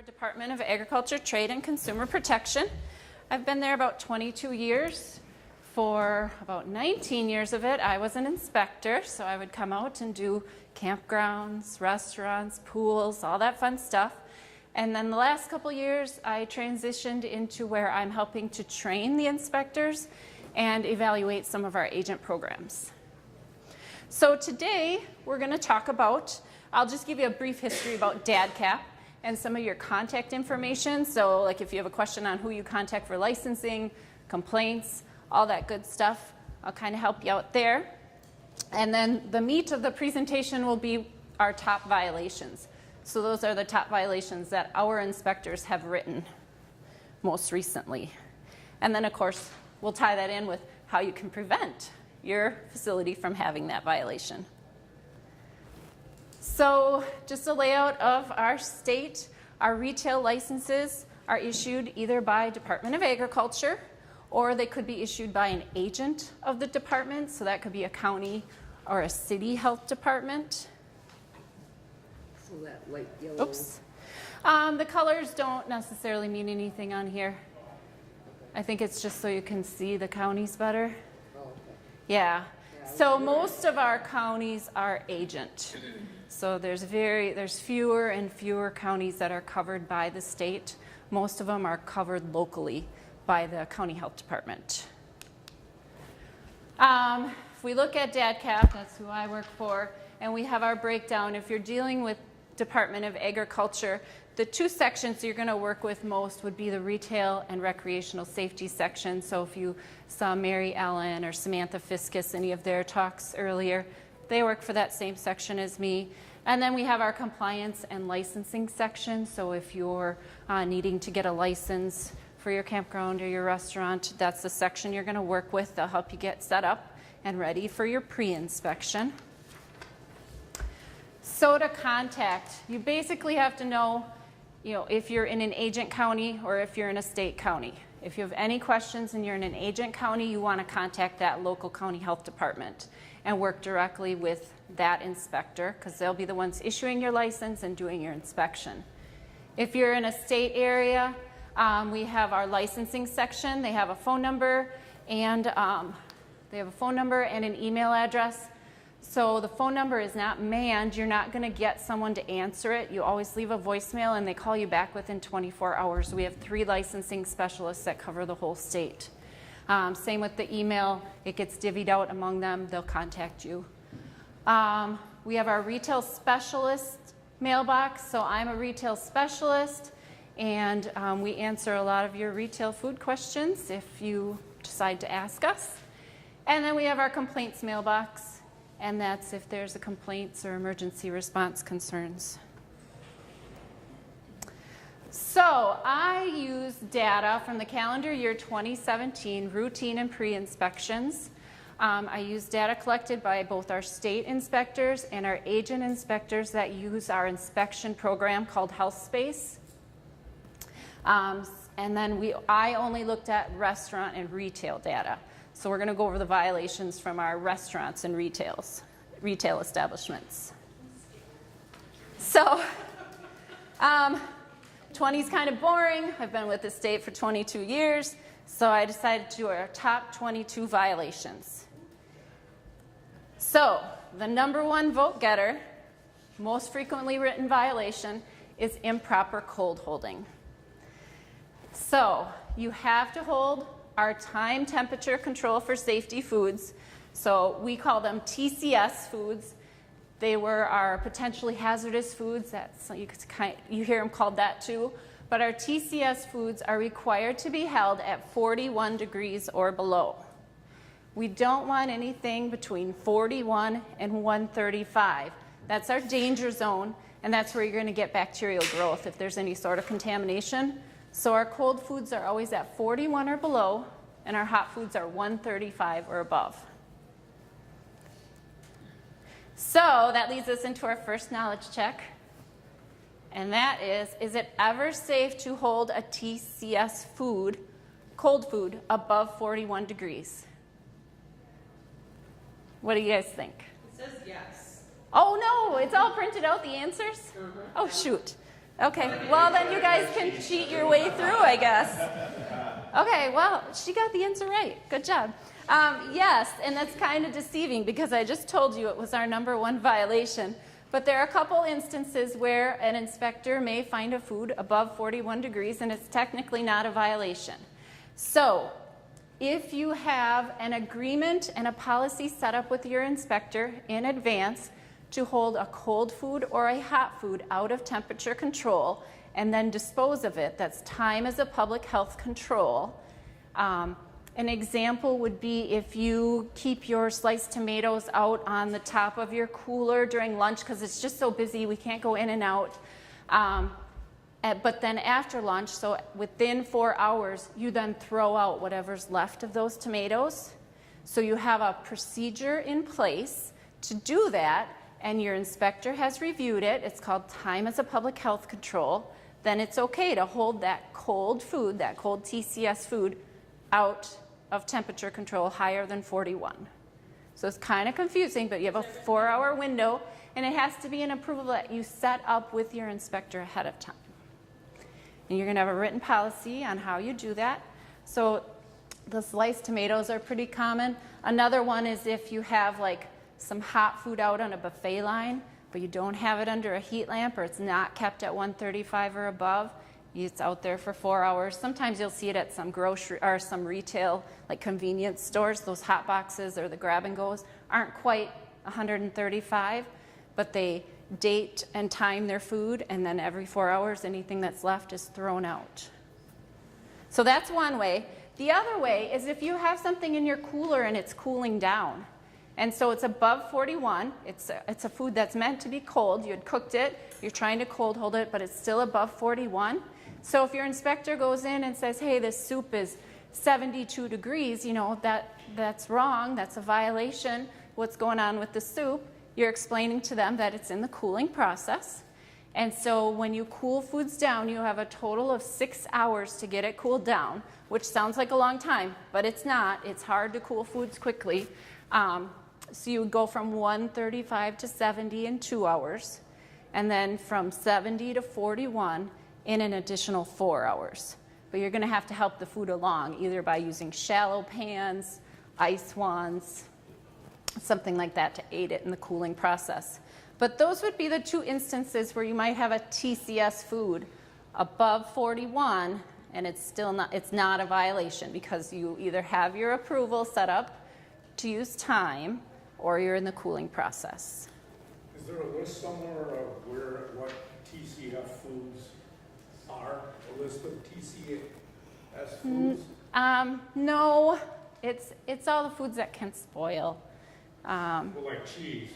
Department of Agriculture, Trade, and Consumer Protection. I've been there about 22 years. For about 19 years of it, I was an inspector, so I would come out and do campgrounds, restaurants, pools, all that fun stuff. And then the last couple years, I transitioned into where I'm helping to train the inspectors and evaluate some of our agent programs. So today, we're going to talk about, I'll just give you a brief history about DADCAP and some of your contact information. So like if you have a question on who you contact for licensing, complaints, all that good stuff, I'll kind of help you out there. And then the meat of the presentation will be our top violations. So those are the top violations that our inspectors have written most recently. And then of course, we'll tie that in with how you can prevent your facility from having that violation. So just a layout of our state. Our retail licenses are issued either by Department of Agriculture, or they could be issued by an agent of the department. So that could be a county or a city health department. So that light yellow. Oops. The colors don't necessarily mean anything on here. I think it's just so you can see the counties better. Oh, okay. Yeah. So most of our counties are agent. So there's fewer and fewer counties that are covered by the state. Most of them are covered locally by the county health department. If we look at DADCAP, that's who I work for, and we have our breakdown. If you're dealing with Department of Agriculture, the two sections you're going to work with most would be the retail and recreational safety section. So if you saw Mary Ellen or Samantha Fiskus, any of their talks earlier, they work for that same section as me. And then we have our compliance and licensing section. So if you're needing to get a license for your campground or your restaurant, that's the section you're going to work with. They'll help you get set up and ready for your pre-inspection. So to contact, you basically have to know, if you're in an agent county or if you're in a state county. If you have any questions and you're in an agent county, you want to contact that local county health department and work directly with that inspector, because they'll be the ones issuing your license and doing your inspection. If you're in a state area, we have our licensing section. They have a phone number and an email address. So the phone number is not manned. You're not going to get someone to answer it. You always leave a voicemail and they call you back within 24 hours. We have 3 licensing specialists that cover the whole state. Same with the email. It gets divvied out among them. They'll contact you. We have our retail specialist mailbox. So I'm a retail specialist, and we answer a lot of your retail food questions if you decide to ask us. And then we have our complaints mailbox, and that's if there's a complaints or emergency response concerns. So I use data from the calendar year 2017 routine and pre-inspections. I use data collected by both our state inspectors and our agent inspectors that use our inspection program called HealthSpace. And then I only looked at restaurant and retail data. So we're going to go over the violations from our restaurants and retail establishments. So 20 is kind of boring. I've been with the state for 22 years, so I decided to do our top 22 violations. So the number one vote getter, most frequently written violation, is improper cold holding. So you have to hold our time temperature control for safety foods. So we call them TCS foods. They were our potentially hazardous foods. You hear them called that too. But our TCS foods are required to be held at 41 degrees or below. We don't want anything between 41 and 135. That's our danger zone, and that's where you're going to get bacterial growth if there's any sort of contamination. So our cold foods are always at 41 or below, and our hot foods are 135 or above. So that leads us into our first knowledge check, and that is it ever safe to hold a TCS food, cold food, above 41 degrees? What do you guys think? It says yes. Oh no, it's all printed out, the answers? Oh shoot. Okay, well then you guys can cheat your way through, I guess. Okay, well, she got the answer right. Good job. Yes, and that's kind of deceiving because I just told you it was our #1 violation. But there are a couple instances where an inspector may find a food above 41 degrees and it's technically not a violation. So, if you have an agreement and a policy set up with your inspector in advance to hold a cold food or a hot food out of temperature control and then dispose of it, that's time as a public health control. An example would be if you keep your sliced tomatoes out on the top of your cooler during lunch because it's just so busy we can't go in and out. But then after lunch, so within 4 hours, you then throw out whatever's left of those tomatoes. So you have a procedure in place to do that, and your inspector has reviewed it. It's called time as a public health control. Then it's okay to hold that cold food, that cold TCS food, out of temperature control higher than 41. So it's kind of confusing, but you have a 4-hour window, and it has to be an approval that you set up with your inspector ahead of time. And you're going to have a written policy on how you do that. So the sliced tomatoes are pretty common. Another one is if you have like some hot food out on a buffet line, but you don't have it under a heat lamp or it's not kept at 135 or above, it's out there for 4 hours. Sometimes you'll see it at some grocery or some retail, like convenience stores. Those hot boxes or the grab and goes aren't quite 135, but they date and time their food, and then every 4 hours, anything that's left is thrown out. So that's one way. The other way is if you have something in your cooler and it's cooling down, and so it's above 41, it's a food that's meant to be cold. You had cooked it, you're trying to cold hold it, but it's still above 41. So if your inspector goes in and says, hey, this soup is 72 degrees, you know, that's wrong, that's a violation, what's going on with the soup? You're explaining to them that it's in the cooling process. And so when you cool foods down, you have a total of 6 hours to get it cooled down, which sounds like a long time, but it's not. It's hard to cool foods quickly. So you would go from 135 to 70 in 2 hours, and then from 70 to 41 in an additional 4 hours. But you're going to have to help the food along, either by using shallow pans, ice wands, something like that to aid it in the cooling process. But those would be the two instances where you might have a TCS food above 41 and it's not a violation because you either have your approval set up to use time or you're in the cooling process. Is there a list somewhere of what TCF foods are? A list of TCS foods? No, it's all the foods that can spoil. Well, like cheese.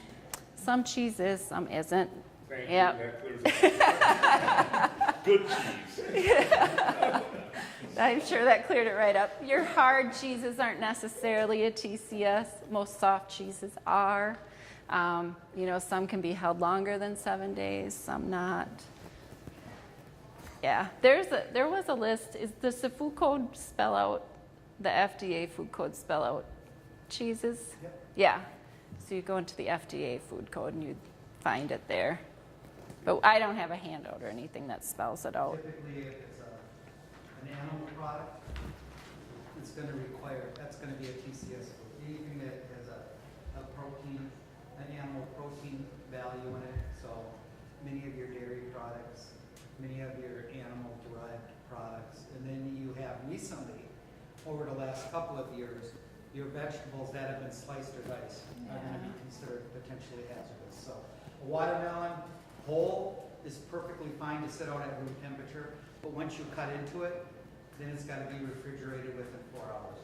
Some cheese is, some isn't. Thank Yep. you. That clears it. Good cheese. I'm sure that cleared it right up. Your hard cheeses aren't necessarily a TCS. Most soft cheeses are. Some can be held longer than 7 days, some not. Yeah, there was a list. Does the food code spell out, the FDA food code spell out cheeses? Yep. Yeah. So you go into the FDA food code and you find it there. But I don't have a handout or anything that spells it out. Typically, if it's an animal product, it's going to require, that's going to be a TCS food. Anything that has a protein, an animal protein value in it, so many of your dairy products, many of your animal-derived products, and then you have recently, over the last couple of years, your vegetables that have been sliced or diced are going to be considered potentially hazardous. So a watermelon whole is perfectly fine to sit out at room temperature, but once you cut into it, then it's got to be refrigerated within 4 hours.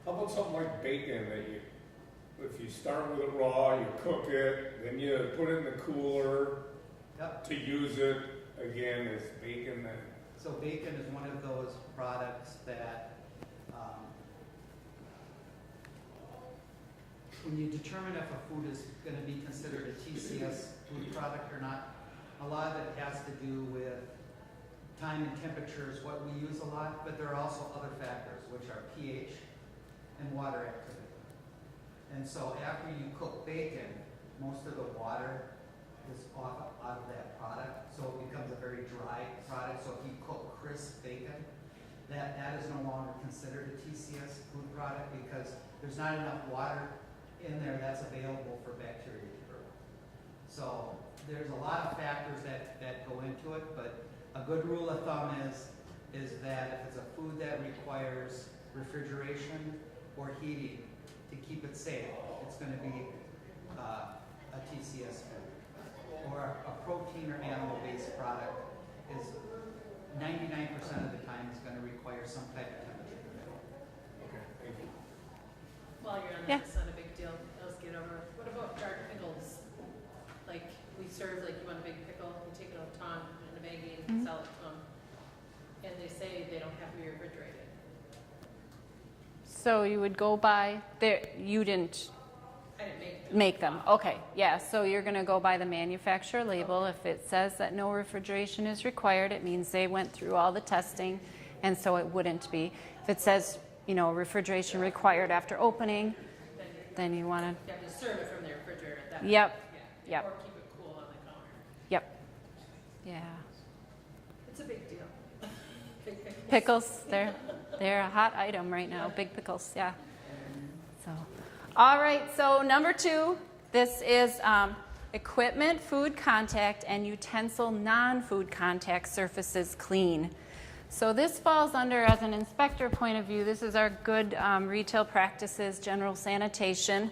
How about something like bacon that if you start with it raw, you cook it, then you put it in the cooler to use it again as bacon then? So bacon is one of those products that when you determine if a food is going to be considered a TCS food product or not, a lot of it has to do with time and temperature is what we use a lot, but there are also other factors, which are pH and water activity. And so after you cook bacon, most of the water is off out of that product, so it becomes a very dry product. So if you cook crisp bacon, that is no longer considered a TCS food product because there's not enough water in there that's available for bacteria to grow. So there's a lot of factors that go into it, but a good rule of thumb is that if it's a food that requires refrigeration or heating to keep it safe, it's going to be a TCS food. Or a protein or animal-based product is 99% of the time is going to require some type of temperature control. Okay, thank you. While you're on Yeah. that, it's not a big deal. Let's get over. What about dark pickles? Like we serve, like you want a big pickle, you take it out of ton in a baggie and sell it to them. And they say they don't have to be refrigerated. So you would go by, there, you didn't I didn't make them. make them, okay, yeah, so you're gonna go by the manufacturer label. If it says that no refrigeration is required, it means they went through all the testing, and so it wouldn't be. If it says, you know, refrigeration required after opening, then you wanna, You have to serve it from the refrigerator at that Yep, point. Yeah. yep. Or keep it cool on the counter. yep, yeah. It's a big deal. Big pickles. Pickles, they're a hot item right now, big pickles, yeah. So, all right, so number 2, this is equipment, food contact, and utensil non-food contact surfaces clean. So this falls under, as an inspector point of view, this is our good retail practices, general sanitation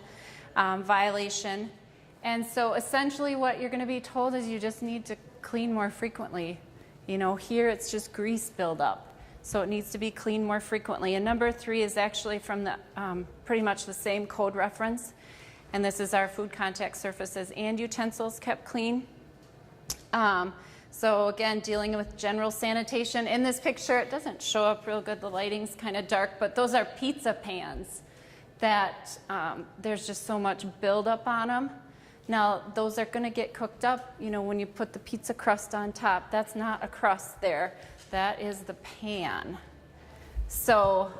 violation. And so essentially what you're going to be told is you just need to clean more frequently. You know, here it's just grease buildup. So it needs to be cleaned more frequently. And number 3 is actually from the pretty much the same code reference. And this is our food contact surfaces and utensils kept clean. So again, dealing with general sanitation. In this picture, it doesn't show up real good. The lighting's kind of dark, but those are pizza pans that there's just so much buildup on them. Now, those are going to get cooked up, you know, when you put the pizza crust on top. That's not a crust there. That is the pan. So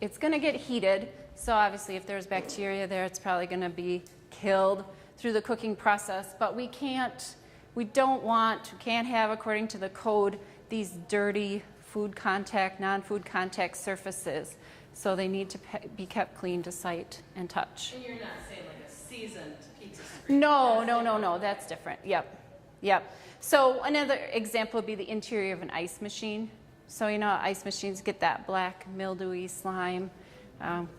it's going to get heated. So obviously, if there's bacteria there, it's probably going to be killed through the cooking process. But we can't have, according to the code, these dirty food contact, non-food contact surfaces. So they need to be kept clean to sight and touch. And you're not saying like a seasoned pizza street. No, that's different. Yep. So another example would be the interior of an ice machine. So you know, ice machines get that black, mildewy slime.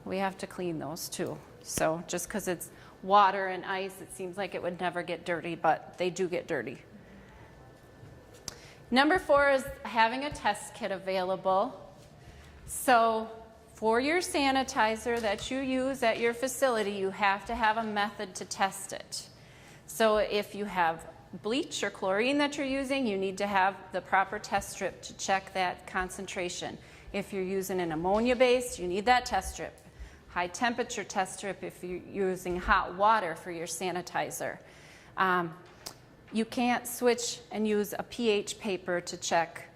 We have to clean those too. So just because it's water and ice, it seems like it would never get dirty, but they do get dirty. Number 4 is having a test kit available. So for your sanitizer that you use at your facility, you have to have a method to test it. So if you have bleach or chlorine that you're using, you need to have the proper test strip to check that concentration. If you're using an ammonia base, you need that test strip. High temperature test strip if you're using hot water for your sanitizer. You can't switch and use a pH paper to check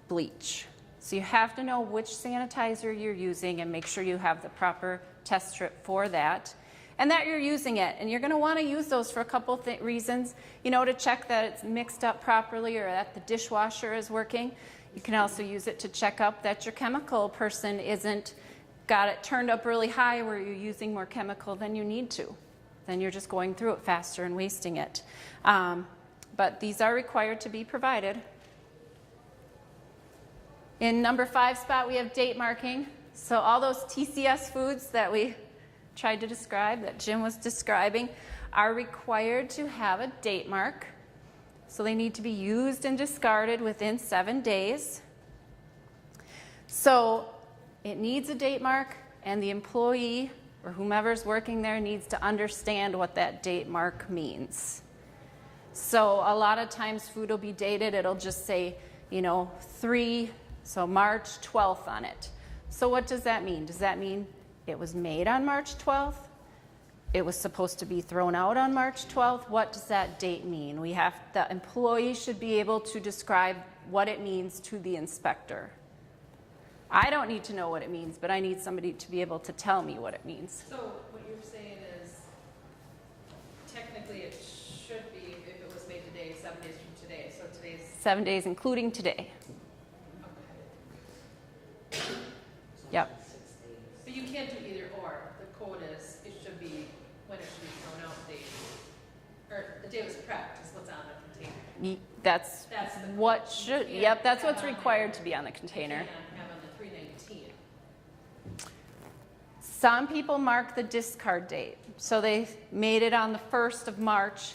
bleach. So you have to know which sanitizer you're using and make sure you have the proper test strip for that and that you're using it. And you're going to want to use those for a couple reasons, you know, to check that it's mixed up properly or that the dishwasher is working. You can also use it to check up that your chemical person isn't got it turned up really high where you're using more chemical than you need to. Then you're just going through it faster and wasting it. But these are required to be provided. In number 5 spot, we have date marking. So all those TCS foods that we tried to describe, that Jim was describing, are required to have a date mark. So they need to be used and discarded within 7 days. So it needs a date mark, and the employee or whomever's working there needs to understand what that date mark means. So a lot of times food will be dated, it'll just say, you know, 3, so March 12th on it. So what does that mean? Does that mean it was made on March 12th? It was supposed to be thrown out on March 12th? What does that date mean? The employee should be able to describe what it means to the inspector. I don't need to know what it means, but I need somebody to be able to tell me what it means. So what you're saying is technically it should be, days? 7 days, including today. Yep. But you can't do either or. The code is, it should be when it should be thrown out date. Or the day it was prepped is what's on the container. That's That's the what code. should, You yep, can't that's have what's on required there. to be on the You container. can't have on the 319. Some people mark the discard date. So they made it on the 1st of March,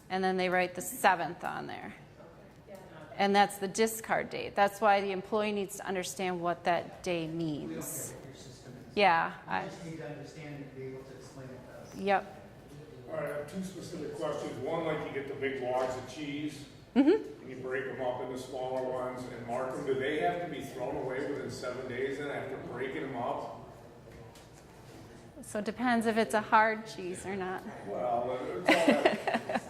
and then they write the 7th on there. Okay. Yeah, no. And that's the discard date. That's why the employee needs to understand what that day We don't care means. what your system is. Yeah, You just need to understand it to be able to explain it to us. yep. All right, I have two specific questions. One, like you get the big logs of cheese, Mm-hmm. and you break them up into smaller ones and mark them. Do they have to be thrown away within 7 days then after breaking them up? So it depends if it's a hard cheese or not. Well, it's all that.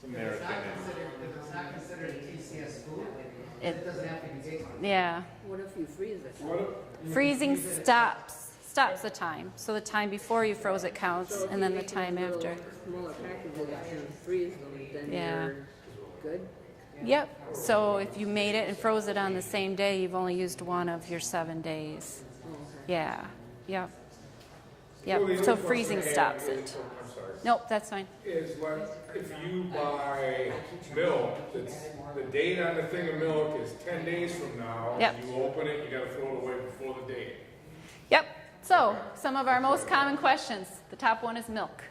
If it's not considered a TCS food, it doesn't have to be date marked. Yeah. What if you freeze it? What if- Freezing stops the time. So the time before you froze it counts, So if and you then the make time these little after. Smaller packages and freeze them, then Yeah. you're good? Yep. So if you made it and froze it on the same day, you've only used one of your 7 days. Oh, okay. Yeah. Yep. Well, the Yep. other So question freezing I have stops is- it. oh, I'm sorry. Nope, that's fine. Is like, if you buy milk, that's, the date on the thing of milk is 10 days from now. Yep. You open it, you gotta throw it away before the date. Yep. So some of our most common questions. The top one is milk.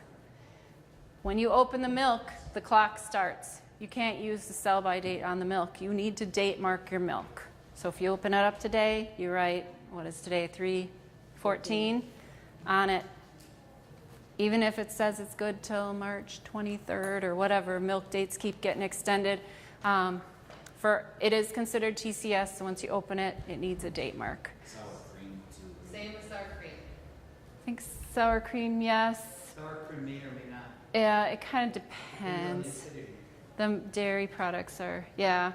When you open the milk, the clock starts. You can't use the sell-by date on the milk. You need to date mark your milk. So if you open it up today, you write, what is today, 3/14 on it. Even if it says it's good till March 23rd or whatever, milk dates keep getting extended. It is considered TCS, so once you open it, it needs a date mark. Same with sour cream. I think sour cream, yes. Sour cream may or may not. Yeah, it kind of Depends on the depends. acidity. The dairy products are, yeah.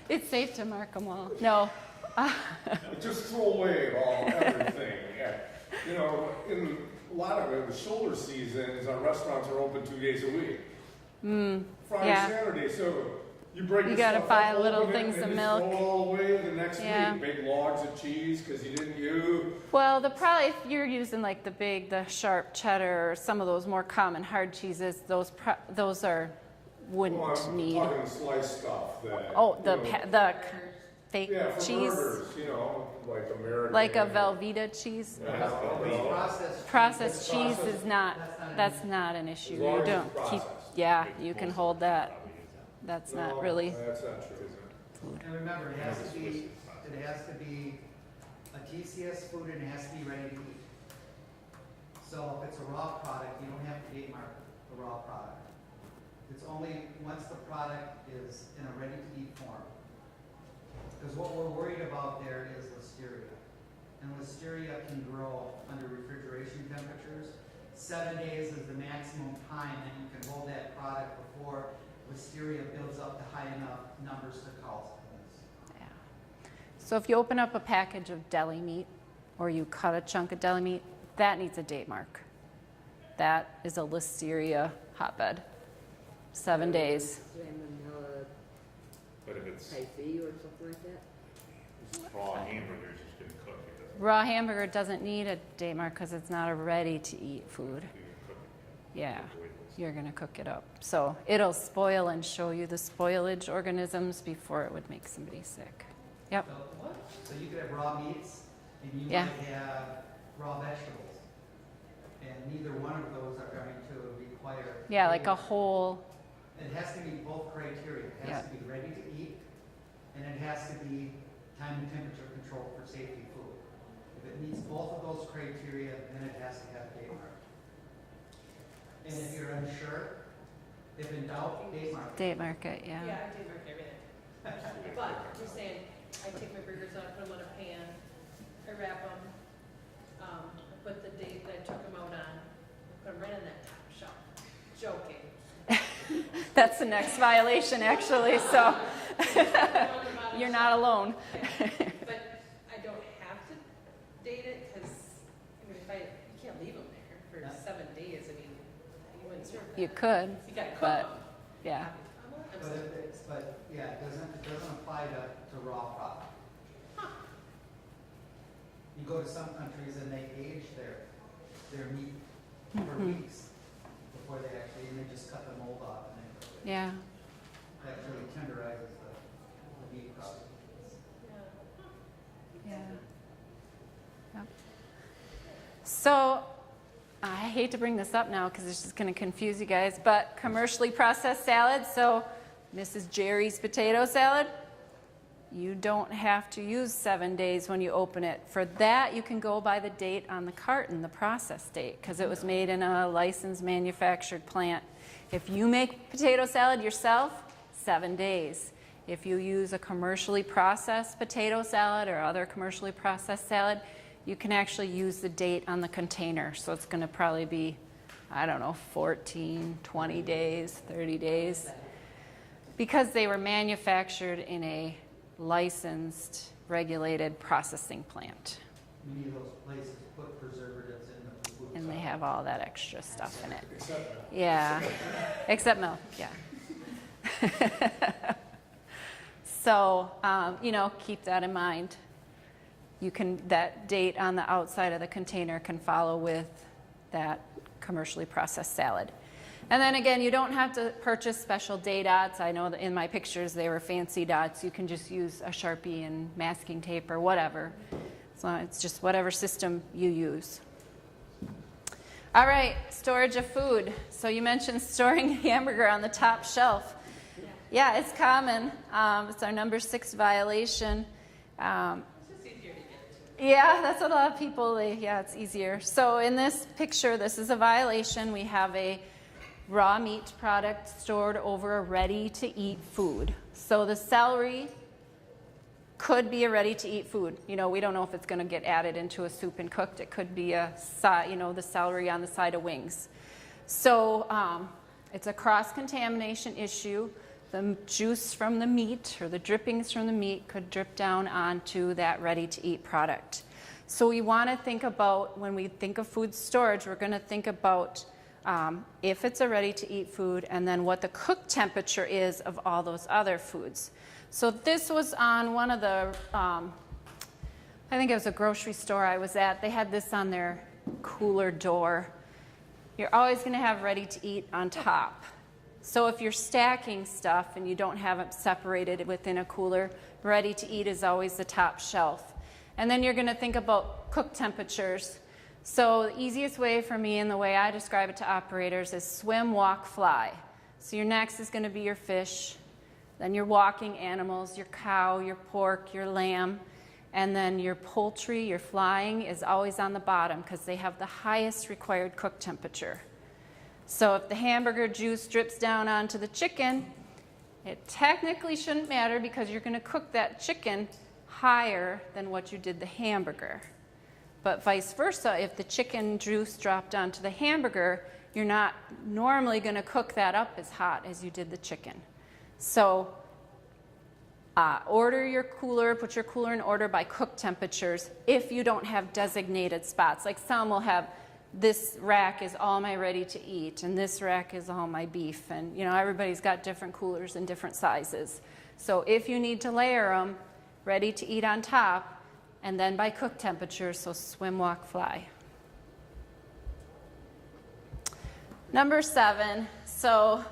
It's safe to mark them all. No. Just throw away everything, yeah. You know, in a lot of it, the shoulder seasons, our restaurants are open 2 days a week. Friday, yeah. Saturday, so you break You the gotta stuff buy up, little open it, things and of just milk. throw it all away the next Yeah. week, big logs of cheese, because you didn't use. Well, if you're using like the sharp cheddar or some of those more common hard cheeses, those wouldn't Well, I'm need. talking sliced stuff that. Oh, you the know, fake yeah, for cheese, burgers, you know, like American. like a Velveeta cheese. Processed cheese is not. That's not an issue. As long You as don't it's keep. processed. Yeah, you can hold that. That's not No, really. That's not true, is it? And remember, it has to be a TCS food and it has to be ready to eat. So if it's a raw product, you don't have to date mark the raw product. It's only once the product is in a ready-to-eat form. Because what we're worried about there is listeria. And listeria can grow under refrigeration temperatures. 7 days is the maximum time that you can hold that product before listeria builds up to high enough numbers to cause things. Yeah. So if you open up a package of deli meat, or you cut a chunk of deli meat, that needs a date mark. That is a listeria hotbed. 7 days. Salmonella But if it's typhi or something like that? raw hamburgers, it's gonna cook, it doesn't, Raw hamburger doesn't need a date mark because it's not a ready-to-eat food. you can cook it. Yeah, Avoid those. you're gonna cook it up. So it'll spoil and show you the spoilage organisms before it would make somebody sick. Yep. So you could have raw meats and you Yeah. might have raw vegetables. And neither one of those are going to require. Yeah, like a whole, It has to meet both criteria. It Yeah. has to be ready to eat and it has to be time and temperature controlled for safety food. If it meets both of those criteria, then it has to have a date mark. And if you're unsure, if in doubt, date mark. date mark it, Yeah, yeah. I did mark everything. But you're saying, I take my burgers out, put them on a pan, I wrap them, I put the date that I took them out on, put them right on that top shelf. Joking. That's the next violation, actually, so you're not alone. But I don't have to date it, because, I mean, you can't leave them there for Yeah. 7 days, I mean, you wouldn't serve that. You could, You gotta cook but- them. Yeah. I'm But so- if it's, but, yeah, it doesn't apply to raw product. You go to some countries and they age their meat for weeks before they actually, and they just cut the mold off and then cook it. Yeah. That really tenderizes the meat product. Yeah. Yep. So, I hate to bring this up now because it's just going to confuse you guys, but commercially processed salad, so Mrs. Jerry's potato salad, you don't have to use 7 days when you open it. For that, you can go by the date on the carton, the process date, because it was made in a licensed manufactured plant. If you make potato salad yourself, 7 days. If you use a commercially processed potato salad or other commercially processed salad, you can actually use the date on the container. So it's going to probably be, I don't know, 14, 20 days, 30 days. Because they were manufactured in a licensed, regulated processing plant. Many of those places put preservatives in the food. And they have all that extra stuff in it. Except milk. Yeah, except milk, yeah. So, you know, keep that in mind. You can, that date on the outside of the container can follow with that commercially processed salad. And then again, you don't have to purchase special day dots. I know that in my pictures they were fancy dots. You can just use a Sharpie and masking tape or whatever. So it's just whatever system you use. All right, storage of food. So you mentioned storing a hamburger on the top shelf. Yeah, it's common. It's our number 6 violation. It's just easier to get to. Yeah, that's what a lot of people, it's easier. So in this picture, this is a violation. We have a raw meat product stored over a ready-to-eat food. So the celery could be a ready-to-eat food. You know, we don't know if it's going to get added into a soup and cooked. It could be the celery on the side of wings. So it's a cross-contamination issue. The juice from the meat or the drippings from the meat could drip down onto that ready-to-eat product. So we want to think about, when we think of food storage, we're going to think about if it's a ready-to-eat food and then what the cook temperature is of all those other foods. So this was on one of the, I think it was a grocery store I was at. They had this on their cooler door. You're always going to have ready-to-eat on top. So if you're stacking stuff and you don't have it separated within a cooler, ready-to-eat is always the top shelf. And then you're going to think about cook temperatures. So the easiest way for me and the way I describe it to operators is swim, walk, fly. So your next is going to be your fish, then your walking animals, your cow, your pork, your lamb, and then your poultry, your flying is always on the bottom because they have the highest required cook temperature. So if the hamburger juice drips down onto the chicken, it technically shouldn't matter because you're going to cook that chicken higher than what you did the hamburger. But vice versa, if the chicken juice dropped onto the hamburger, you're not normally going to cook that up as hot as you did the chicken. So order your cooler, put your cooler in order by cook temperatures if you don't have designated spots. Like some will have, this rack is all my ready to eat and this rack is all my beef. And you know, everybody's got different coolers in different sizes. So if you need to layer them, ready to eat on top, and then by cook temperature, so swim, walk, fly. Number 7, so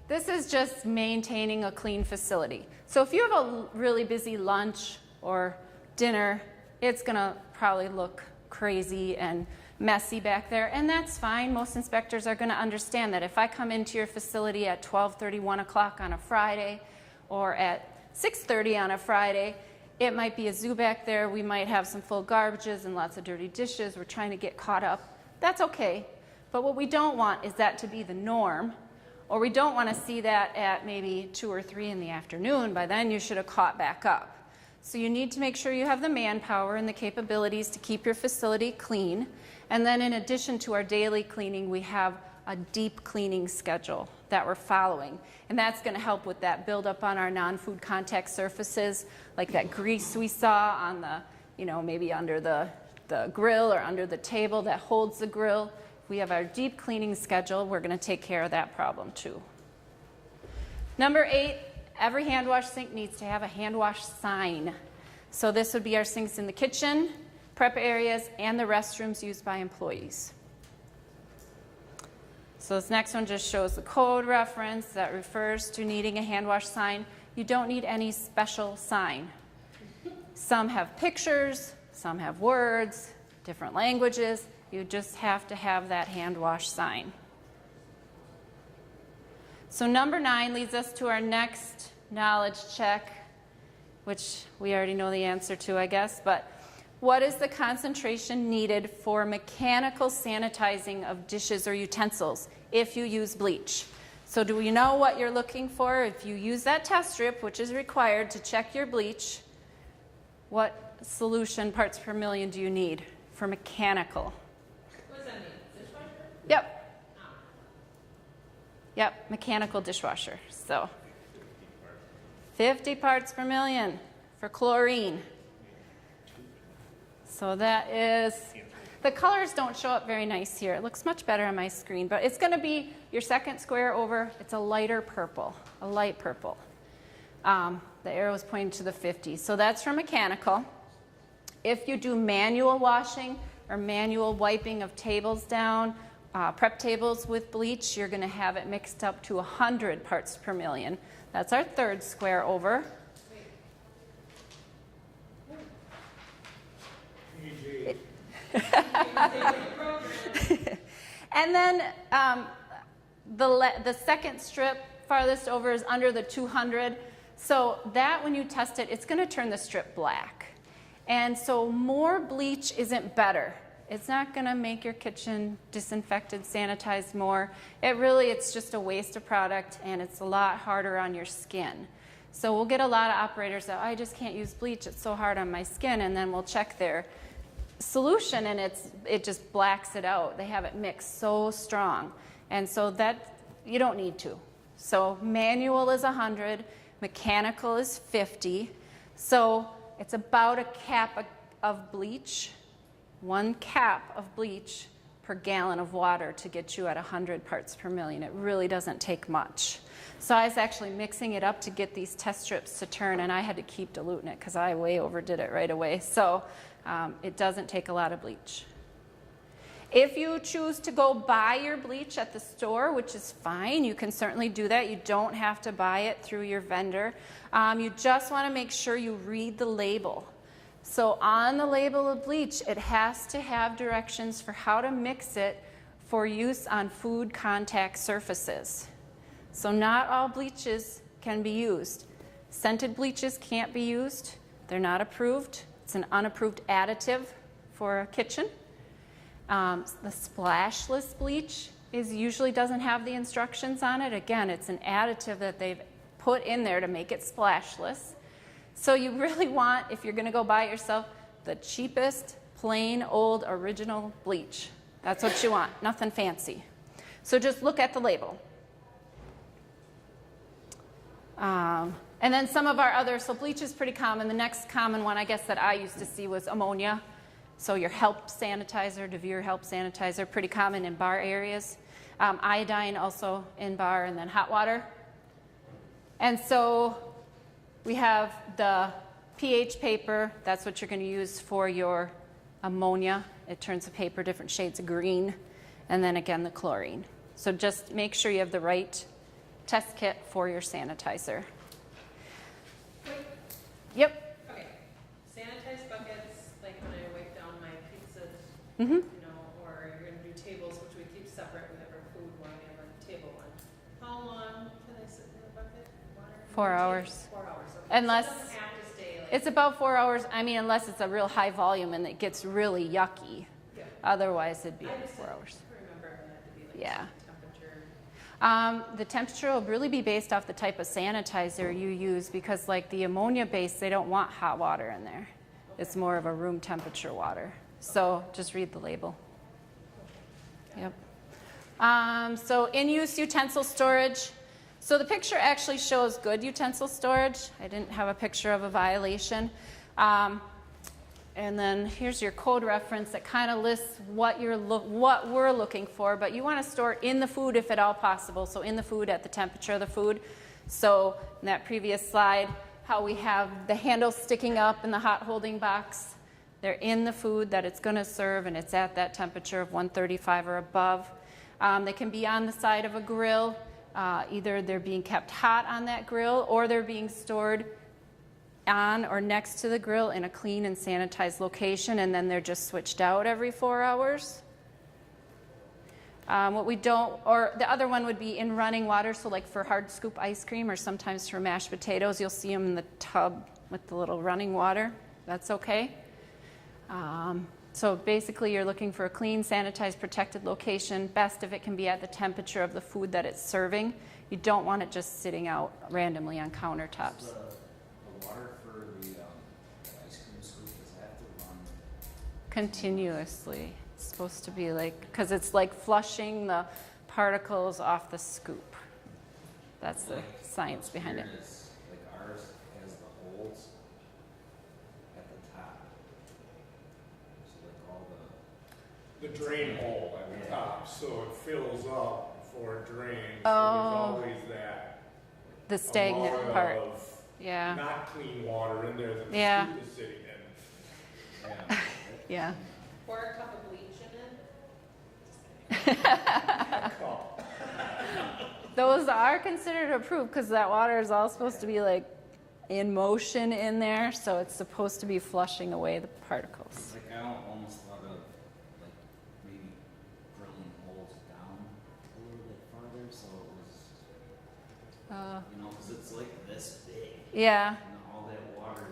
this is just maintaining a clean facility. So if you have a really busy lunch or dinner, it's gonna probably look crazy and messy back there, and that's fine. Most inspectors are gonna understand that. If I come into your facility at 12:30, 1 o'clock on a Friday, or at 6:30 on a Friday, it might be a zoo back there. We might have some full garbages and lots of dirty dishes. We're trying to get caught up. That's okay. But what we don't want is that to be the norm, or we don't want to see that at maybe 2 or 3 in the afternoon. By then you should have caught back up. So you need to make sure you have the manpower and the capabilities to keep your facility clean. And then in addition to our daily cleaning, we have a deep cleaning schedule that we're following. And that's going to help with that buildup on our non-food contact surfaces, like that grease we saw on the, maybe under the grill or under the table that holds the grill. If we have our deep cleaning schedule, we're going to take care of that problem too. Number 8, every hand wash sink needs to have a hand wash sign. So this would be our sinks in the kitchen, prep areas, and the restrooms used by employees. So this next one just shows the code reference that refers to needing a hand wash sign. You don't need any special sign. Some have pictures, some have words, different languages. You just have to have that hand wash sign. So number 9 leads us to our next knowledge check, which we already know the answer to, I guess, but what is the concentration needed for mechanical sanitizing of dishes or utensils if you use bleach? So do you know what you're looking for? If you use that test strip, which is required to check your bleach, what solution parts per million do you need for mechanical? What does that mean? Dishwasher? Yep. Yep, mechanical dishwasher. So 50 parts per million for chlorine. So that is, the colors don't show up very nice here. It looks much better on my screen, but it's going to be your second square over. It's a lighter purple, a light purple. The arrow is pointing to the 50. So that's for mechanical. If you do manual washing or manual wiping of tables down, prep tables with bleach, you're going to have it mixed up to 100 parts per million. That's our third square over. And then the second strip farthest over is under the 200. So that, when you test it, it's going to turn the strip black. And so more bleach isn't better. It's not going to make your kitchen disinfected, sanitized more. It's just a waste of product, and it's a lot harder on your skin. So we'll get a lot of operators that, I just can't use bleach, it's so hard on my skin, and then we'll check their solution, and it just blacks it out. They have it mixed so strong. And so that, you don't need to. So manual is 100, mechanical is 50. So it's about a cap of bleach, 1 cap of bleach per gallon of water to get you at 100 parts per million. It really doesn't take much. So I was actually mixing it up to get these test strips to turn, and I had to keep diluting it because I way overdid it right away. So it doesn't take a lot of bleach. If you choose to go buy your bleach at the store, which is fine, you can certainly do that. You don't have to buy it through your vendor. You just want to make sure you read the label. So on the label of bleach, it has to have directions for how to mix it for use on food contact surfaces. So not all bleaches can be used. Scented bleaches can't be used. They're not approved. It's an unapproved additive for a kitchen. The splashless bleach usually doesn't have the instructions on it. Again, it's an additive that they've put in there to make it splashless. So you really want, if you're going to go buy it yourself, the cheapest, plain, old, original bleach. That's what you want, nothing fancy. So just look at the label. And then some of our other, so bleach is pretty common. The next common one, I guess, that I used to see was ammonia. So your HELP sanitizer, DeVere HELP sanitizer, pretty common in bar areas. Iodine also in bar, and then hot water. And so we have the pH paper. That's what you're going to use for your ammonia. It turns the paper different shades of green. And then again, the chlorine. So just make sure you have the right test kit for your sanitizer. Wait, Yep. okay. Sanitized buckets, like when I wipe down my pizzas, Mm-hmm. you know, or you're gonna do tables, which we keep separate. We have our food one, we have our table one. How long can I sit in the bucket? Water? 4 hours. 4 hours, okay. Unless- So it doesn't have to stay like. It's about 4 hours. I mean, unless it's a real high volume and it gets really yucky. Yeah. Otherwise, it'd be I like just 4 didn't hours. remember if it had to be like Yeah. temperature. The temperature will really be based off the type of sanitizer you use, because like the ammonia base, they don't want hot water in there. It's more of a room temperature water. So just read the label. Yep. So in-use utensil storage. So the picture actually shows good utensil storage. I didn't have a picture of a violation. And then here's your code reference that kind of lists what we're looking for, but you want to store in the food if at all possible. So in the food at the temperature of the food. So in that previous slide, how we have the handle sticking up in the hot holding box, they're in the food that it's going to serve, and it's at that temperature of 135 or above. They can be on the side of a grill. Either they're being kept hot on that grill, or they're being stored on or next to the grill in a clean and sanitized location, and then they're just switched out every 4 hours. What we don't, or the other one would be in running water, so like for hard scoop ice cream or sometimes for mashed potatoes, you'll see them in the tub with the little running water. That's okay. So basically you're looking for a clean, sanitized, protected location. Best if it can be at the temperature of the food that it's serving. You don't want it just sitting out randomly on countertops. The water for the ice cream scoop, does it have to run? Continuously. It's supposed to be like, because it's like flushing the particles off the scoop. That's the science behind it. Like ours has the holes at the top. So like all The drain hole at the top, so it fills up before it drains. Oh. So there's always that The stagnant amount part. of Yeah. not clean water in there that the Yeah. scoop is sitting in. yeah. Yeah. Pour a cup of bleach in it. Those are considered approved because that water is all supposed to be like in motion in there, so it's supposed to be flushing away the particles. Like I almost thought of like maybe drilling holes down a little bit farther, so it was, you know, because it's like this big, Yeah. and all that water.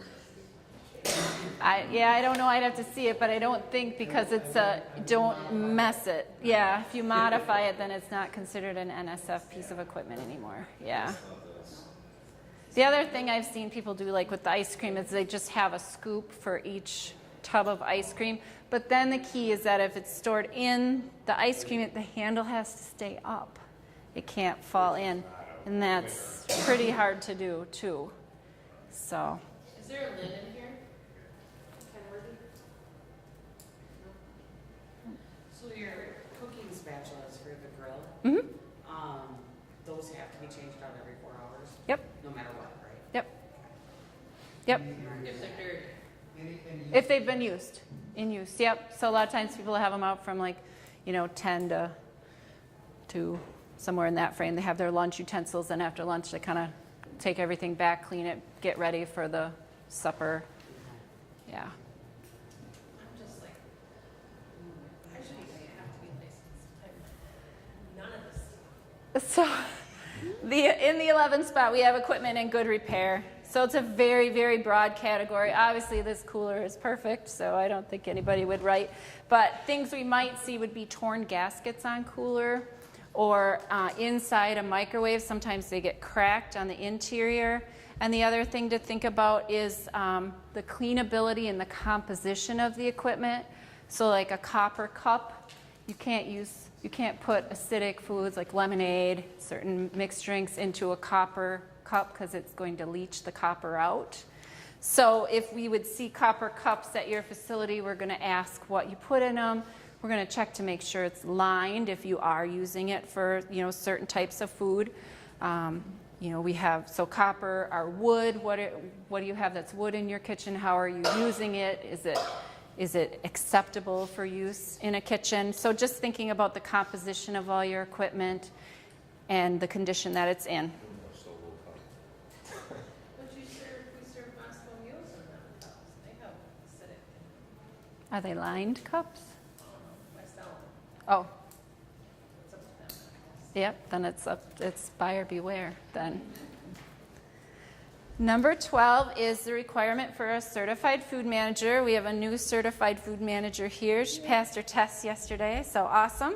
I don't know. I'd have to see it, but I don't think because it's don't mess it. Yeah, if you modify it, then it's not considered an NSF piece of equipment anymore. Yeah. The other thing I've seen people do, like with the ice cream, is they just have a scoop for each tub of ice cream. But then the key is that if it's stored in the ice cream, the handle has to stay up. It can't fall in, and that's pretty hard to do too. So. Is there a lid in here? Kind of worthy? So your cooking spatulas for the grill, Mhm. those have to be changed out every 4 hours? Yep. No matter what, right? Yep. Yep. If they're dirty. If they've been used, in use, yep. So a lot of times people have them out from like, 10 to somewhere in that frame. They have their lunch utensils, and after lunch they kind of take everything back, clean it, get ready for the supper. Yeah. I'm just like, I should have to be licensed. None of this. So in the 11th spot, we have equipment in good repair. So it's a very, very broad category. Obviously, this cooler is perfect, so I don't think anybody would write. But things we might see would be torn gaskets on cooler, or inside a microwave. Sometimes they get cracked on the interior. And the other thing to think about is the cleanability and the composition of the equipment. So like a copper cup, you can't put acidic foods like lemonade, certain mixed drinks into a copper cup because it's going to leach the copper out. So if we would see copper cups at your facility, we're going to ask what you put in them. We're going to check to make sure it's lined if you are using it for certain types of food. We have copper, our wood. What do you have that's wood in your kitchen? How are you using it? Is it acceptable for use in a kitchen? So just thinking about the composition of all your equipment and the condition that it's in. But we serve Moscow mules in them cups. They have acidic. Are they lined cups? I sell them. Oh, It's up to them. yep, then it's buyer beware then. Number 12 is the requirement for a certified food manager. We have a new certified food manager here. She passed her test yesterday, so awesome.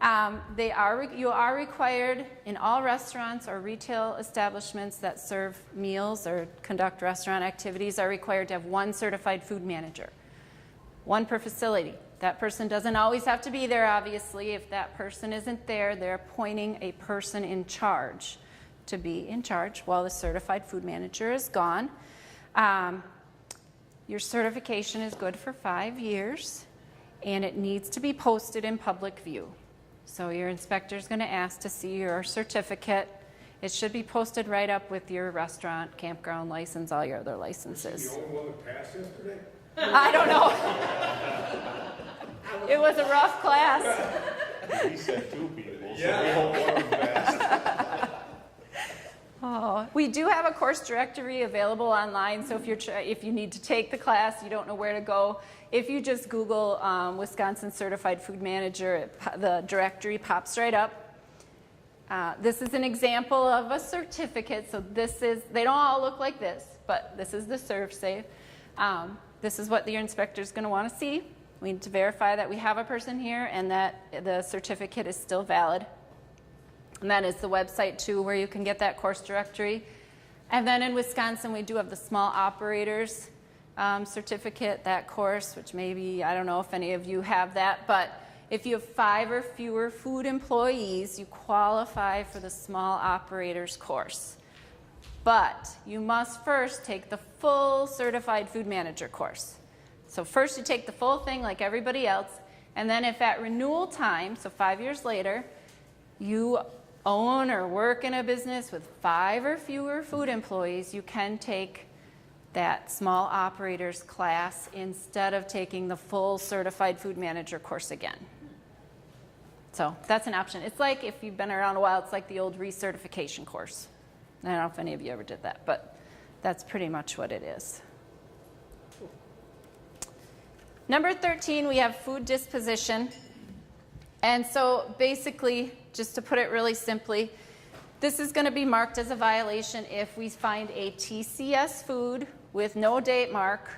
You are required in all restaurants or retail establishments that serve meals or conduct restaurant activities are required to have one certified food manager, one per facility. That person doesn't always have to be there, obviously. If that person isn't there, they're appointing a person in charge to be in charge while the certified food manager is gone. Your certification is good for 5 years, and it needs to be posted in public view. So your inspector is going to ask to see your certificate, It should be posted right up with your restaurant, campground license, all your other Was licenses. she the only one that passed yesterday? I don't know. It was a rough class. He said 2 people, so Yeah. we hope one of them passed. Oh, we do have a course directory available online, so if you need to take the class, you don't know where to go, if you just Google Wisconsin Certified Food Manager, the directory pops right up. This is an example of a certificate, so they don't all look like this, but this is the ServSafe. This is what your inspector is going to want to see. We need to verify that we have a person here and that the certificate is still valid. And that is the website too, where you can get that course directory. And then in Wisconsin, we do have the small operators certificate, that course, which maybe, I don't know if any of you have that, but if you have 5 or fewer food employees, you qualify for the small operators course. But you must first take the full certified food manager course. So first you take the full thing like everybody else, and then if at renewal time, so 5 years later, you own or work in a business with 5 or fewer food employees, you can take that small operators class instead of taking the full certified food manager course again. So that's an option. It's like, if you've been around a while, it's like the old recertification course. I don't know if any of you ever did that, but that's pretty much what it is. Number 13, we have food disposition. And so basically, just to put it really simply, this is going to be marked as a violation if we find a TCS food with no date mark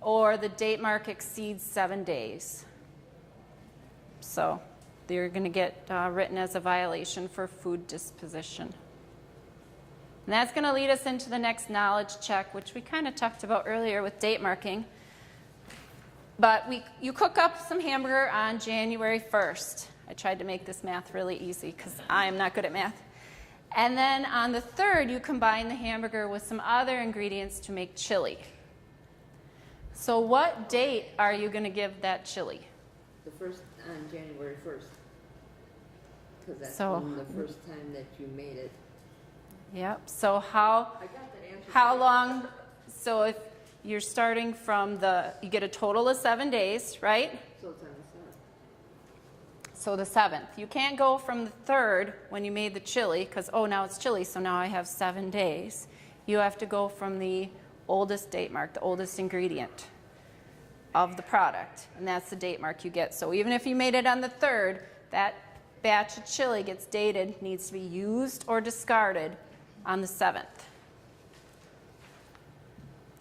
or the date mark exceeds 7 days. So they're going to get written as a violation for food disposition. And that's going to lead us into the next knowledge check, which we kind of talked about earlier with date marking. But you cook up some hamburger on January 1st. I tried to make this math really easy because I am not good at math. And then on the 3rd, you combine the hamburger with some other ingredients to make chili. So what date are you going to give that chili? The first, on January 1st. Because that's So- when the first time that you made it. Yep. So I got that answer. how long? So if you're starting from you get a total of 7 days, right? So it's on the 7th. So the 7th. You can't go from the 3rd when you made the chili because, oh, now it's chili, so now I have 7 days. You have to go from the oldest date mark, the oldest ingredient of the product, and that's the date mark you get. So even if you made it on the 3rd, that batch of chili gets dated, needs to be used or discarded on the 7th.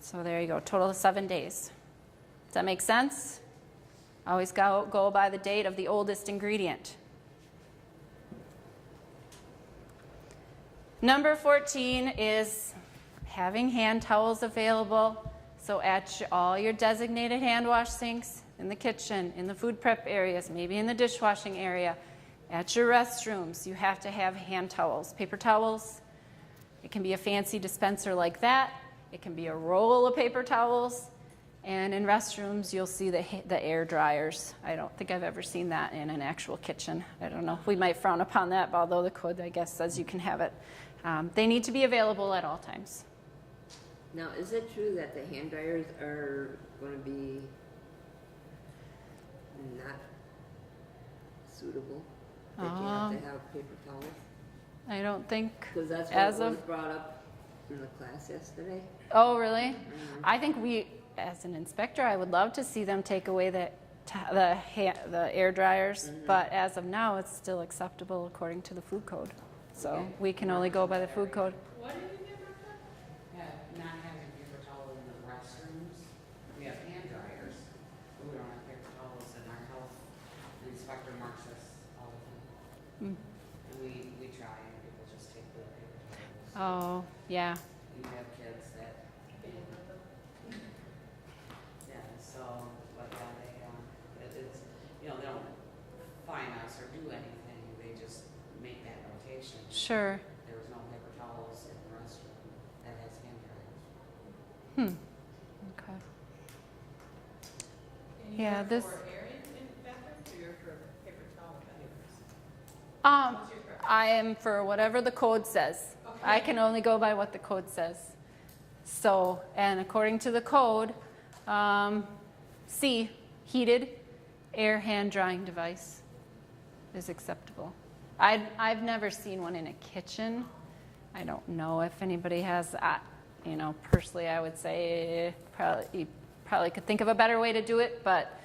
So there you go, total of 7 days. Does that make sense? Always go by the date of the oldest ingredient. Number 14 is having hand towels available. So at all your designated hand wash sinks, in the kitchen, in the food prep areas, maybe in the dishwashing area, at your restrooms, you have to have hand towels, paper towels. It can be a fancy dispenser like that. It can be a roll of paper towels. And in restrooms, you'll see the air dryers. I don't think I've ever seen that in an actual kitchen. I don't know. We might frown upon that, although the code, I guess, says you can have it. They need to be available at all times. Now, is it true that the hand dryers are going to be not suitable? That you have to have paper towels? I don't think, Because that's as what was of, brought up in the class yesterday. oh, really? I think as an inspector, I would love to see them take away the air dryers, but as of now, it's still acceptable according to the food code. So we can only go by the food code. What did you get marked up? Not having paper towel in the restrooms. We have hand dryers, but we don't have paper towels, and our health inspector marks us all the time. And we try, and people just take the paper towels. Oh, yeah. You have kids that, yeah, so, but yeah, it's, they don't fine us or do anything, they just make that notation. Sure. There was no paper towels in the restroom that has hand dryers. Okay. And Yeah, you're this- for air in bathrooms, or you're for paper towel in bathrooms? What's your preference? I am for whatever the code says. I can only go by what the code says. So, and according to the code, C, heated air hand drying device is acceptable. I've never seen one in a kitchen. I don't know if anybody has, you know, personally I would say you probably could think of a better way to do it, but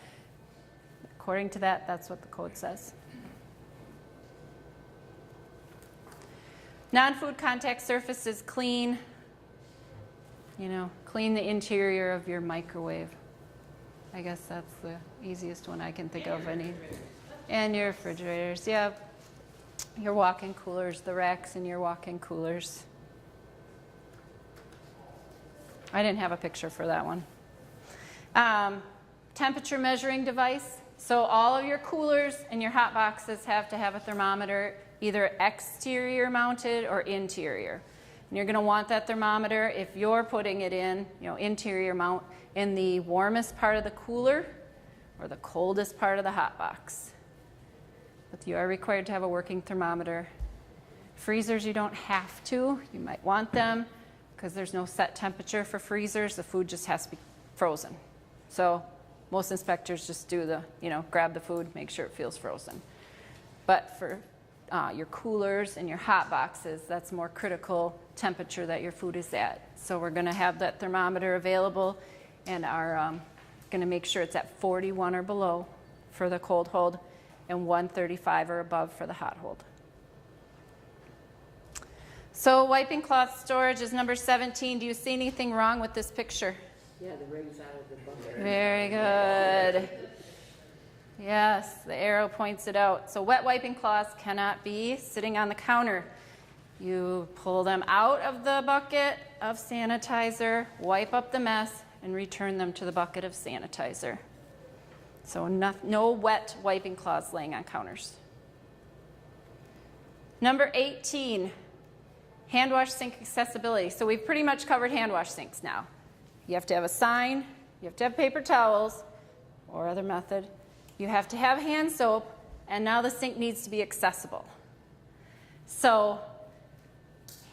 according to that, that's what the code says. Non-food contact surface is clean. You know, clean the interior of your microwave. I guess that's the easiest one I can think of. And your refrigerators, yeah. Your walk-in coolers, the racks in your walk-in coolers. I didn't have a picture for that one. Temperature measuring device. So all of your coolers and your hot boxes have to have a thermometer, either exterior mounted or interior. And you're going to want that thermometer if you're putting it in, you know, interior mount in the warmest part of the cooler or the coldest part of the hot box. But you are required to have a working thermometer. Freezers, you don't have to. You might want them because there's no set temperature for freezers. The food just has to be frozen. So most inspectors just do the, you know, grab the food, make sure it feels frozen. But for your coolers and your hot boxes, that's more critical temperature that your food is at. So we're going to have that thermometer available and are going to make sure it's at 41 or below for the cold hold and 135 or above for the hot hold. So wiping cloth storage is number 17. Do you see anything wrong with this picture? Yeah, the rings out of the bucket. Very good. Yes, the arrow points it out. So wet wiping cloths cannot be sitting on the counter. You pull them out of the bucket of sanitizer, wipe up the mess, and return them to the bucket of sanitizer. So no wet wiping cloths laying on counters. Number 18, hand wash sink accessibility. So we've pretty much covered hand wash sinks now. You have to have a sign, you have to have paper towels or other method. You have to have hand soap, and now the sink needs to be accessible. So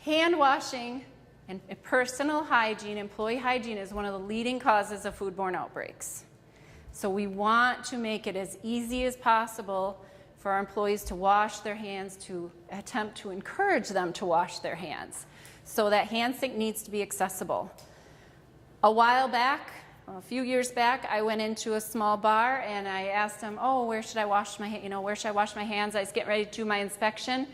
hand washing and personal hygiene, employee hygiene, is one of the leading causes of foodborne outbreaks. So we want to make it as easy as possible for our employees to wash their hands, to attempt to encourage them to wash their hands. So that hand sink needs to be accessible. A while back, a few years back, I went into a small bar and I asked them, oh, where should I wash my hands? You know, where should I wash my hands? I was getting ready to do my inspection,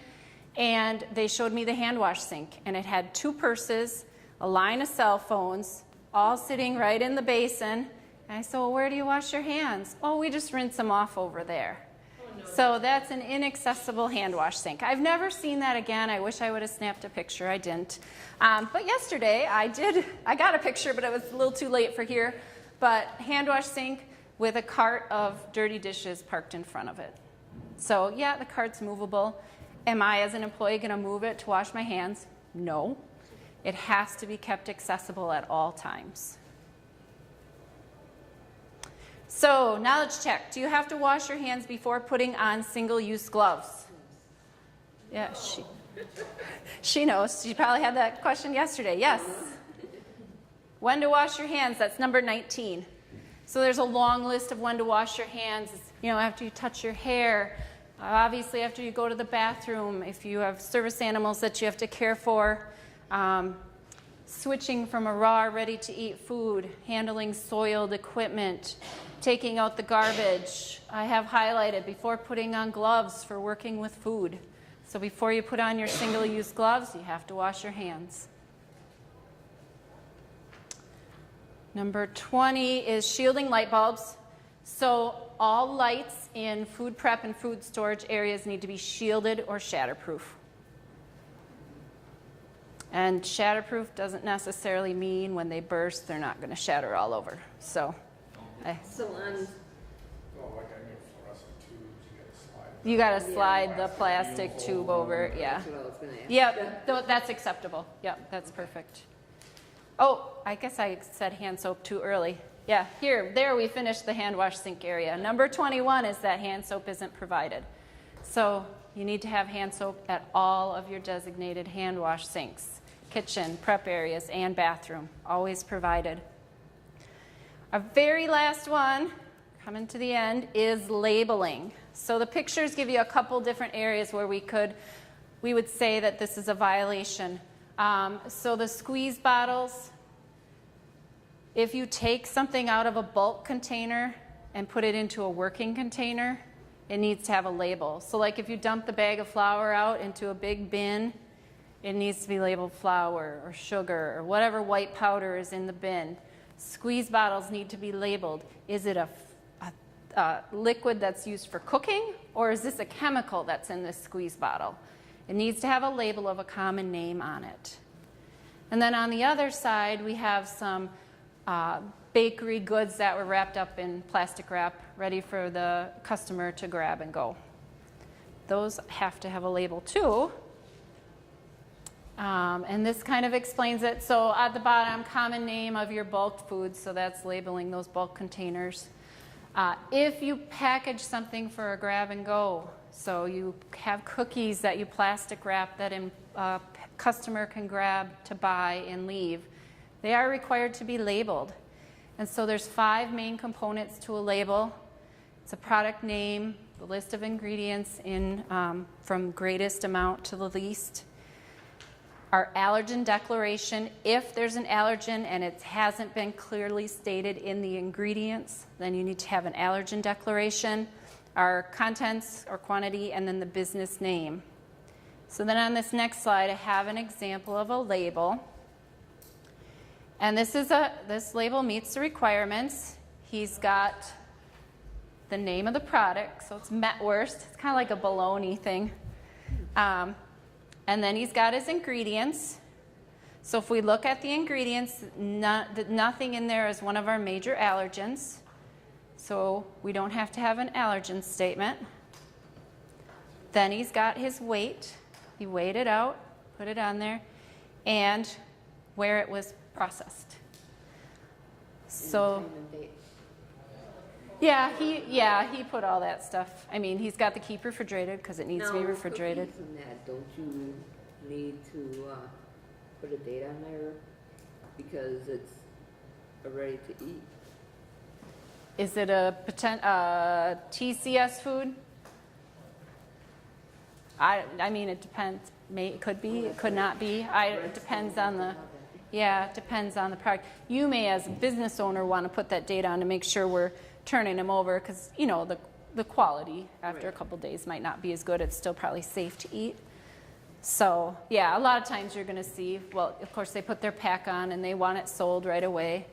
and they showed me the hand wash sink, and it had 2 purses, a line of cell phones, all sitting right in the basin. And I said, well, where do you wash your hands? Oh, we just rinse them off over there. Oh, no. So that's an inaccessible hand wash sink. I've never seen that again. I wish I would have snapped a picture. I didn't. But yesterday I got a picture, but it was a little too late for here. But hand wash sink with a cart of dirty dishes parked in front of it. So yeah, the cart's movable. Am I, as an employee, going to move it to wash my hands? No. It has to be kept accessible at all times. So, knowledge check. Do you have to wash your hands before putting on single-use gloves? Yeah, she knows. She probably had that question yesterday. Yes. When to wash your hands, that's number 19. So there's a long list of when to wash your hands. You know, after you touch your hair, obviously after you go to the bathroom, if you have service animals that you have to care for, switching from a raw, ready-to-eat food, handling soiled equipment, taking out the garbage. I have highlighted before putting on gloves for working with food. So before you put on your single-use gloves, you have to wash your hands. Number 20 is shielding light bulbs. So all lights in food prep and food storage areas need to be shielded or shatterproof. And shatterproof doesn't necessarily mean when they burst, they're not going to shatter all over. So So on, Oh, like I mean, fluorescent tubes, you got to slide the plastic tube over. Yeah. that's what I was gonna ask. Yep, that's acceptable. Yep, that's perfect. Oh, I guess I said hand soap too early. Yeah, there we finished the hand wash sink area. Number 21 is that hand soap isn't provided. So you need to have hand soap at all of your designated hand wash sinks, kitchen, prep areas, and bathroom, always provided. Our very last one, coming to the end, is labeling. So the pictures give you a couple different areas where we would say that this is a violation. So the squeeze bottles, if you take something out of a bulk container and put it into a working container, it needs to have a label. So like if you dump the bag of flour out into a big bin, it needs to be labeled flour or sugar or whatever white powder is in the bin. Squeeze bottles need to be labeled. Is it a liquid that's used for cooking, or is this a chemical that's in this squeeze bottle? It needs to have a label of a common name on it. And then on the other side, we have some bakery goods that were wrapped up in plastic wrap, ready for the customer to grab and go. Those have to have a label too. And this kind of explains it. So at the bottom, common name of your bulk foods, so that's labeling those bulk containers. If you package something for a grab and go, so you have cookies that you plastic wrap that a customer can grab to buy and leave, they are required to be labeled. And so there's 5 main components to a label. It's a product name, the list of ingredients from greatest amount to the least. Our allergen declaration, if there's an allergen and it hasn't been clearly stated in the ingredients, then you need to have an allergen declaration. Our contents or quantity, and then the business name. So then on this next slide, I have an example of a label. And this label meets the requirements. He's got the name of the product, so it's Metwurst. It's kind of like a bologna thing. And then he's got his ingredients. So if we look at the ingredients, nothing in there is one of our major allergens. So we don't have to have an allergen statement. Then he's got his weight. He weighed it out, put it on there, and where it was processed. So yeah, he put all that stuff. I mean, he's got the keep refrigerated because it needs to be refrigerated. Cookies and that, don't you need to put a date on there because it's ready to eat? Is it a TCS food? I mean, it depends. It could be, it could not be. It depends on the. Yeah, it depends on the product. You may, as a business owner, want to put that date on to make sure we're turning them over because, you know, the quality after a couple days might not be as good. It's still probably safe to eat. So, yeah, a lot of times you're going to see, well, of course, they put their pack on and they want it sold right away.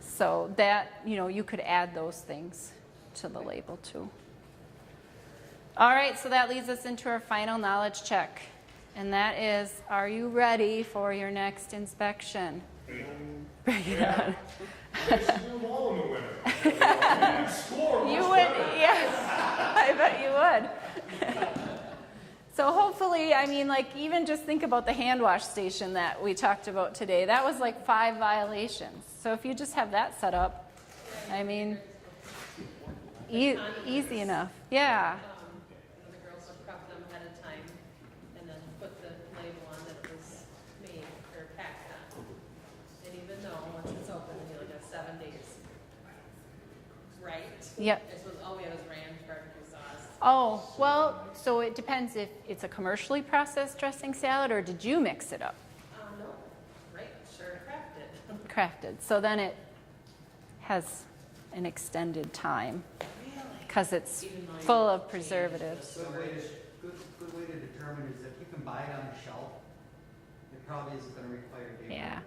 So that, you know, you could add those things to the label too. All right, so that leads us into our final knowledge check. And that is, are you ready for your next inspection? Bring it on. You guys do them all in the winter. Score, You would, yeah, I bet you would. So hopefully, I mean, like, even just think about the hand wash station that we talked about today. That was like 5 violations. So if you just have that set up, I mean, easy enough. Yeah. The girls would prep them ahead of time and then put the label on that it was made or packed on. And even though once it's open, it'll be like a 7 days. Right? Yep. This was, all we had was ranch, barbecue sauce. Oh, well, so it depends if it's a commercially processed dressing salad or did you mix it up? No, right, sure, crafted. Crafted. So then it has an extended time because it's full of preservatives. Good way to determine is if you can buy it on the shelf, it probably isn't going to require data. Yeah.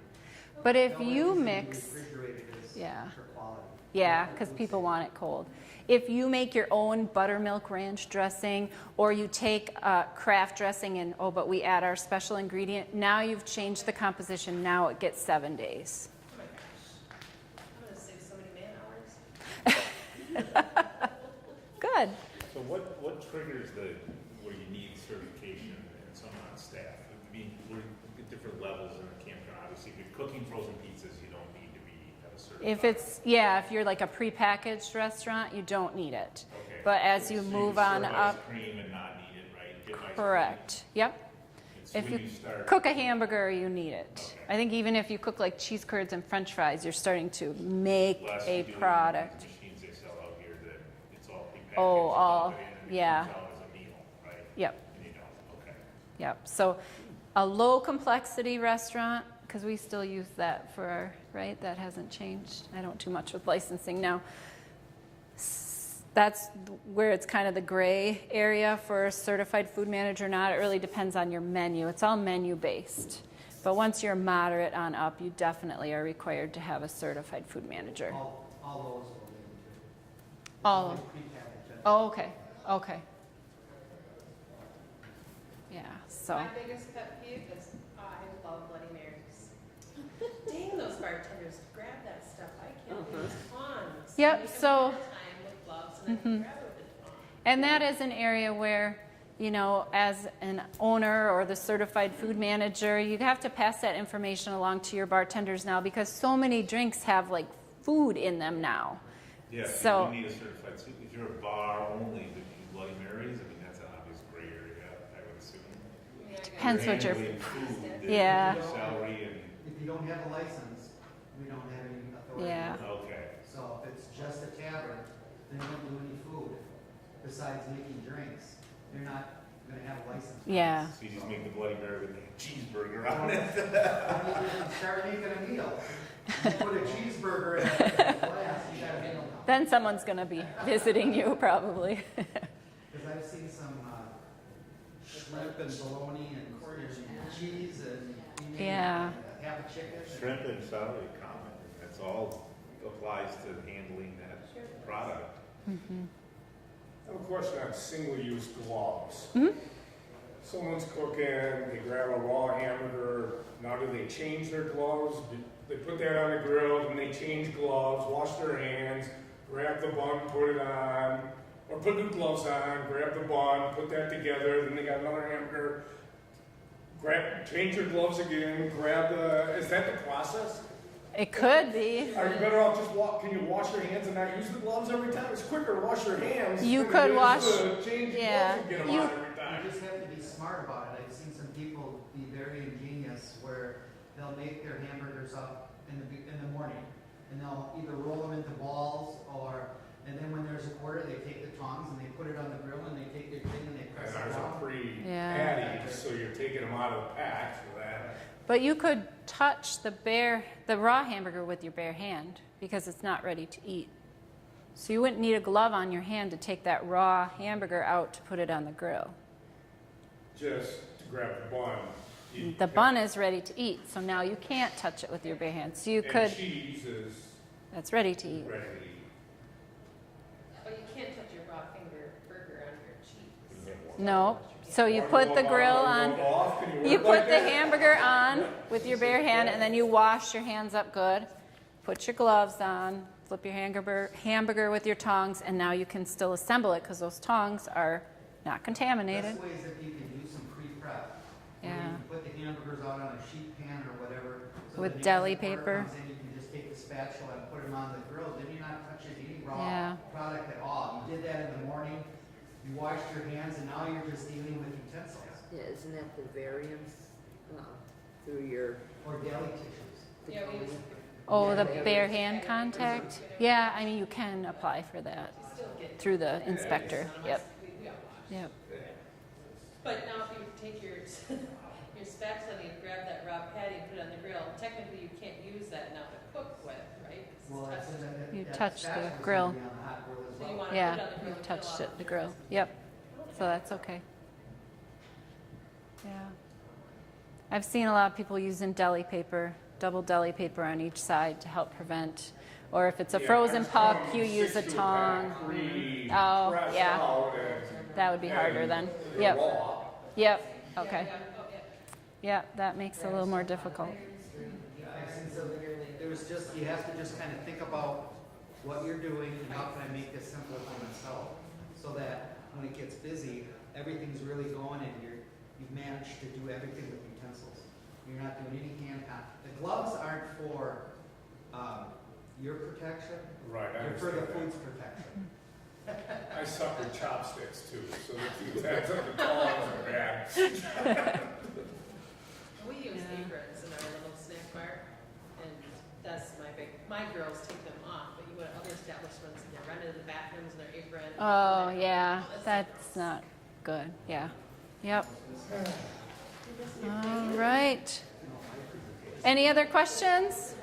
But if The only you reason mix, refrigerated is yeah. for quality. yeah, because people want it cold. If you make your own buttermilk ranch dressing or you take Kraft dressing and, oh, but we add our special ingredient, now you've changed the composition. Now it gets 7 days. Oh my gosh. I'm gonna save so many man hours. Good. So what triggers where you need certification and someone on staff? I mean, we're at different levels in the campground. Obviously, if you're cooking frozen pizzas, you don't need to have a certified. If you're like a prepackaged restaurant, you don't need it. Okay. But as you So move can on serve up, ice cream and not need it, right? Dip ice cream. correct, yep. It's If when you start- cook a hamburger, you need it. Okay. I think even if you cook like cheese curds and french fries, you're starting to make Last a you do it in product. these machines they sell out here that it's all prepackaged. Oh, you all- dump it in, and it yeah. comes out as a meal, right? Yep, And you don't, okay. yep. So a low complexity restaurant, because we still use that for our, right? That hasn't changed. I don't do much with licensing now. That's where it's kind of the gray area for a certified food manager or not. It really depends on your menu. It's all menu based. But once you're moderate on up, you definitely are required to have a certified food manager. All those will be into. All It's of- only prepackaged. Oh, okay, okay. Yeah, so, My biggest pet peeve is I love Bloody Marys. Dang, those bartenders, grab that stuff, I can't use tongs. Yep, Make 'em so- ahead of time with gloves and then grab it with the tongs. and that is an area where, you know, as an owner or the certified food manager, you have to pass that information along to your bartenders now because so many drinks have like food in them now. Yeah, So- you need a certified, if you're a bar only that you Bloody Marys, I mean, that's an obvious gray area, I would assume. Yeah, I got Depends what you're- handling food, that Yeah. celery and, If you don't have a license, we don't have any authority. Yeah. okay. So if it's just a tavern, then you don't do any food besides making drinks. You're not gonna have a license. Yeah, So you just make the Bloody Mary with a cheeseburger on it. When you start making a meal, you put a cheeseburger in a glass, you got a meal now. then someone's gonna be visiting you probably. Because I've seen some shrimp and bologna and cheese and you name it, Yeah. half a chicken. Shrimp and celery common, that's all applies to handling that product. I have a question on single-use gloves. Someone's cooking, they grab a raw hamburger, now do they change their gloves? Do they put that on the grill, and they change gloves, wash their hands, grab the bun, put it on, or put new gloves on, grab the bun, put that together, then they got another hamburger, change your gloves again, is that the process? It could be. Are you better off can you wash your hands and not use the gloves every time? It's quicker to wash your hands. You than could it is wash- to change your yeah, gloves and get them you- on every time. You just have to be smart about it. I've seen some people be very ingenious where they'll make their hamburgers up in the morning and they'll either roll them into balls and then when there's a quarter, they take the tongs and they put it on the grill and they take their thing and they press And it ours are down. pre-patties, so you're taking them out of the pack for that. But you could touch the raw hamburger with your bare hand because it's not ready to eat. So you wouldn't need a glove on your hand to take that raw hamburger out to put it on the grill. Just to grab the bun. The bun is ready to eat, so now you can't touch it with your bare hand. So you could, And cheese is that's ready to eat. ready to eat. But you can't touch your raw burger on your cheeks. No, so you put the grill on, you put the hamburger on with your bare hand and then you wash your hands up good. Put your gloves on, flip your hamburger with your tongs, and now you can still assemble it because those tongs are not contaminated. Best ways that you can do some pre-prep. where Yeah. You can put the hamburgers out on a sheet pan or whatever. so With that deli as the order paper. comes in, you can just take the spatula and put them on the grill. Then you're not touching any raw Yeah. product at all. You did that in the morning, you washed your hands, and now you're just dealing with utensils Yeah, isn't that the variance through your? or deli tissues. Yeah, we use, Oh, the bare hand contact? Yeah, I mean, you can apply for that we still get. through the inspector. Yep, We all wash. yep. But now if you take your, your spatula and you grab that raw patty and put it on the grill, technically you can't use that now to cook with, right? 'Cause it's Well, that's touched. that- You that touch the spatula's gonna grill. be on the hot grill as So you well. wanna put it Yeah, on the grill. you've and touched peel it, off the grill. Yep, so that's okay. Yeah. I've seen a lot of people using deli paper, double deli paper on each side to help prevent, or if it's a Yeah, frozen it's puck, come you use a 6-pack, tongue. pre- Oh, pressed yeah. out and- That would be harder and then. they're Yep, raw. yep, Yeah, okay. yeah, oh, yeah. Yep, that makes it a little more difficult. I've seen some, there's just, you have to just kind of think about what you're doing and how can I make this simple for myself? So that when it gets busy, everything's really going and you've managed to do everything with utensils. You're not doing any hand contact. The gloves aren't for, your protection, Right, I they're for the understand that. food's protection. I suck with chopsticks too, so that's the tongs are bad. We use aprons in our little snack bar, and that's my girls take them off, but you go to other establishments and they're running to the bathrooms in their apron. Oh, yeah, Oh, that's not good, yeah. Yep. All right. Any other questions?